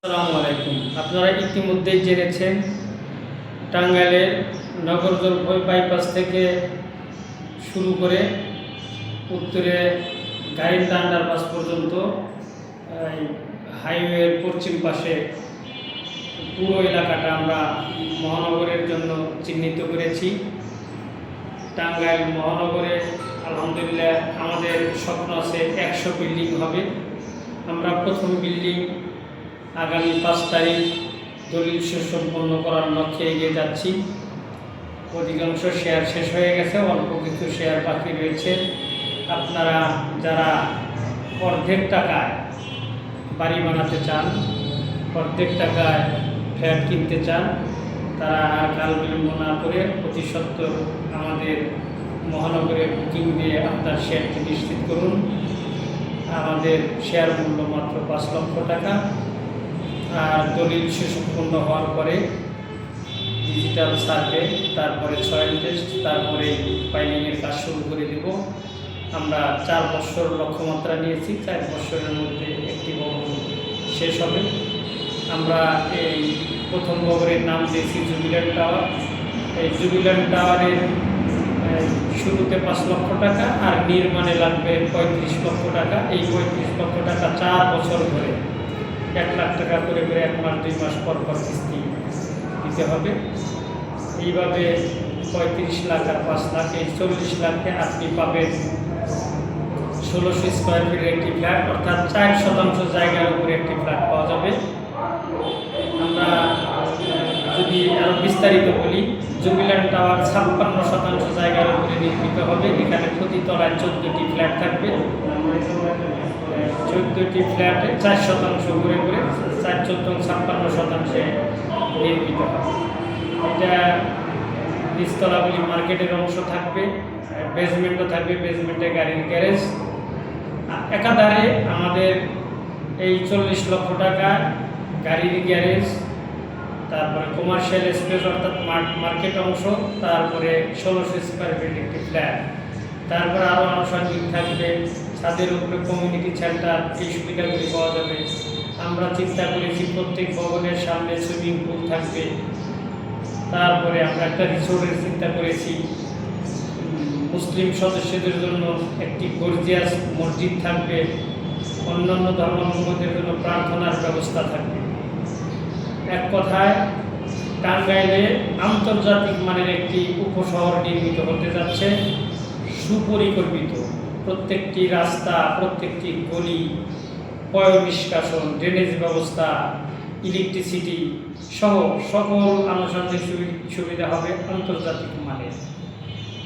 আসসালামু আলাইকুম। আপনারা ইতিমধ্যেই জেনেছেন টাঙ্গাইলের নগর জলপাই বাইপাস থেকে শুরু করে উত্তরে গাইড আন্ডারপাস পর্যন্ত এই হাইওয়ের পশ্চিম পাশে পুরো এলাকাটা আমরা মহানগরের জন্য চিহ্নিত করেছি। টাঙ্গাইল মহানগরে আলহামদুলিল্লাহ আমাদের স্বপ্ন আছে 100 বিল্ডিং হবে। আমরা প্রথম বিল্ডিং আগামী 5 তারিখ দলিল সুসম্পন্ন করার লক্ষ্যে এগিয়ে যাচ্ছি। অধিকাংশ শেয়ার শেষ হয়ে গেছে, অল্প কিছু শেয়ার বাকি রয়েছে। আপনারা যারা অর্ধেক টাকায় বাড়ি বানাতে চান, অর্ধেক টাকায় ফ্ল্যাট কিনতে চান, তারা আর কাল বিলম্ব না করে অতি সত্বর আমাদের মহানগরে বুকিং দিয়ে আপনার শেয়ারটি নিশ্চিত করুন। আমাদের শেয়ার মূল্য মাত্র 5 লক্ষ টাকা। আর দলিল সুসম্পন্ন হওয়ার পরে ডিজিটাল সার্ভে, তারপরে সয়েল টেস্ট, তারপরে ফাইলিংয়ের কাজ শুরু করে দেব। আমরা 4 বছর লক্ষ্যমাত্রা নিয়েছি, 4 বছরের মধ্যে একটি ভবন শেষ হবে। আমরা এই প্রথম ভবনের নাম দিয়েছি জুবিল্যান্ট টাওয়ার। এই জুবিল্যান্ট টাওয়ারের শুরুতে 5 লক্ষ টাকা আর নির্মাণে লাগবে 35 লক্ষ টাকা। এই 35 লক্ষ টাকা 4 বছর ধরে 1 লাখ টাকা করে 1 মাস 2 মাস পর কিস্তি দিতে হবে। এইভাবে 35 লাখ আর 5 লাখ, এই 40 লাখে আপনি পাবেন 1600 স্কোয়ার ফিটের একটি ফ্ল্যাট, অর্থাৎ 4% জায়গার উপরে একটি ফ্ল্যাট পাওয়া যাবে। আমরা যদি আরও বিস্তারিত বলি, জুবিল্যান্ট টাওয়ার 56% জায়গার উপরে নির্মিত হবে। এখানে প্রতি তলায় 14টি ফ্ল্যাট থাকবে। 14টি ফ্ল্যাটে 4% করে 4-14-56% নির্মিত হবে। এটা নিচতলাগুলি মার্কেটের অংশ থাকবে, বেসমেন্টও থাকবে, বেসমেন্টে গাড়ির গ্যারেজ। একাধারে আমাদের এই 40 লক্ষ টাকা গাড়ির গ্যারেজ, তারপরে কমার্শিয়াল স্পেস অর্থাৎ মার্কেট অংশ, তারপরে 1600 স্কোয়ার ফিট একটি ফ্ল্যাট, তারপরে আরও আনুষঙ্গিক থাকবে ছাদের উপরে কমিউনিটি সেন্টার। এই সুবিধাগুলি পাওয়া যাবে। আমরা চিন্তা করেছি প্রত্যেক ভবনের সামনে সুইমিং পুল থাকবে। তারপরে আমরা একটা রিসোর্টের চিন্তা করেছি। মুসলিম সদস্যদের জন্য একটি গর্জিয়াস মসজিদ থাকবে। অন্যান্য ধর্মাবলম্বীদের জন্য প্রার্থনার ব্যবস্থা থাকবে। এক কথায় টাঙ্গাইলে আন্তর্জাতিক মানের একটি উপশহর নির্মিত হতে যাচ্ছে, সুপরিকল্পিত। প্রত্যেকটি রাস্তা, প্রত্যেকটি গলি, পয় নিষ্কাশন, ড্রেনেজ ব্যবস্থা, ইলেকট্রিসিটি সহ সকল আনুষঙ্গিক সুবিধা হবে আন্তর্জাতিক মানের।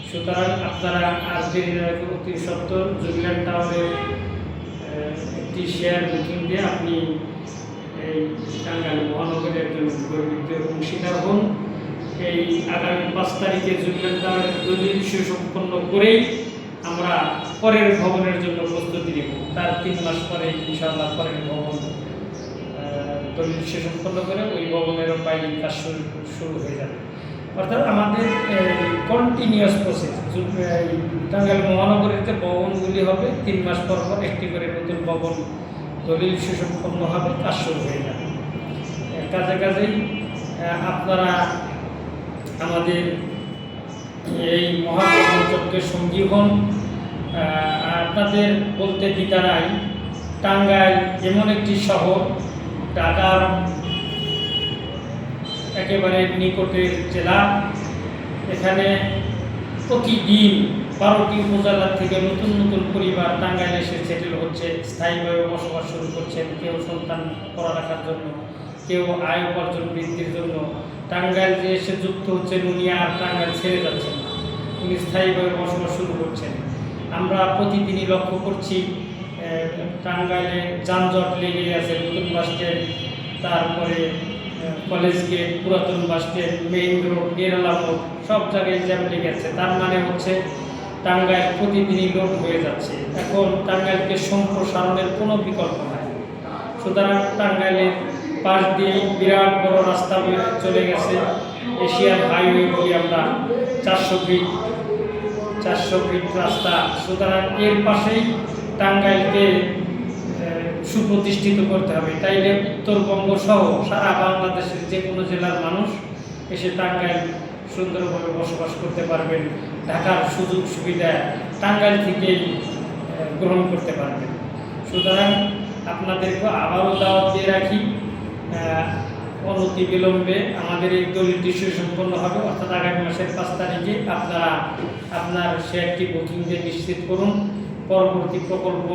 সুতরাং আপনারা আর দেরি না করে অতি সত্বর জুবিল্যান্ট টাওয়ারের একটি শেয়ার বুকিং দিয়ে আপনি এই টাঙ্গাইল মহানগরের একজন গর্বিত অংশীদার হন। এই আগামী 5 তারিখে জুবিল্যান্ট টাওয়ারের দলিল সুসম্পন্ন করেই আমরা পরের ভবনের জন্য প্রস্তুতি নেব। তার 3 মাস পরে ইনশাআল্লাহ পরের ভবন দলিল সুসম্পন্ন করে ওই ভবনেরও ফাইলিং কাজ শুরু হয়ে যাবে। অর্থাৎ আমাদের কন্টিনিউয়াস প্রসেস। টাঙ্গাইল মহানগরের যে ভবনগুলি হবে 3 মাস পর একটি করে নতুন ভবন দলিল সুসম্পন্ন হবে, কাজ শুরু হয়ে যাবে। কাজেই আপনারা আমাদের এই মহাযজ্ঞের সঙ্গী হন। আপনাদের বলতে দ্বিধা নাই, টাঙ্গাইল এমন একটি শহর, ঢাকার একেবারে নিকটের জেলা। এখানে প্রতিদিন 12টি উপজেলা থেকে নতুন নতুন পরিবার টাঙ্গাইলে এসে সেটেল হচ্ছে, স্থায়ীভাবে বসবাস শুরু করছেন। কেউ সন্তান পড়ালেখার জন্য, কেউ আয় উপার্জন বৃদ্ধির জন্য টাঙ্গাইল যে এসে যুক্ত হচ্ছেন। উনি আর টাঙ্গাইল ছেড়ে যাচ্ছেন না, উনি স্থায়ীভাবে বসবাস শুরু করছেন। আমরা প্রতিদিনই লক্ষ্য করছি টাঙ্গাইলে যানজট লেগে আছে। নতুন বাস স্ট্যান্ড, তারপরে কলেজ গেট, পুরাতন bus stand, main road, Kerala মোড়, সব জায়গায় জ্যাম লেগে আছে। তার মানে হচ্ছে টাঙ্গাইল প্রতিদিনই লোড হয়ে যাচ্ছে। এখন টাঙ্গাইলকে সম্প্রসারণের কোনো বিকল্প নাই। সুতরাং টাঙ্গাইলের পাশ দিয়ে বিরাট বড় রাস্তা চলে গেছে, এশিয়ান হাইওয়ে বলি আমরা, 400 ফিট রাস্তা। সুতরাং এর পাশেই টাঙ্গাইলকে সুপ্রতিষ্ঠিত করতে হবে। তাইলে উত্তরবঙ্গ সহ সারা বাংলাদেশের যে কোনো জেলার মানুষ এসে টাঙ্গাইল সুন্দরভাবে বসবাস করতে পারবেন, ঢাকার সুযোগ সুবিধা টাঙ্গাইল থেকেই গ্রহণ করতে পারবেন। সুতরাং আপনাদেরকে আবারও দাওয়াত দিয়ে রাখি, অনতি বিলম্বে আমাদের এই দলিলটি সুসম্পন্ন হবে, অর্থাৎ আগামী মাসের 5 তারিখে আপনারা আপনার শেয়ারটি বুকিং দিয়ে নিশ্চিত করুন। পরবর্তী প্রকল্প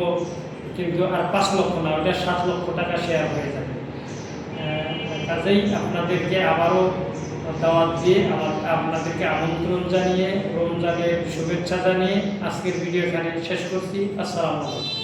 কিন্তু আর 5 লক্ষ না, ওটা 7 লক্ষ টাকা শেয়ার হয়ে যাবে। কাজেই আপনাদেরকে আবারও দাওয়াত দিয়ে আপনাদেরকে আমন্ত্রণ জানিয়ে রমজানের শুভেচ্ছা জানিয়ে আজকের ভিডিও এখানে শেষ করছি। আসসালামু আলাইকুম।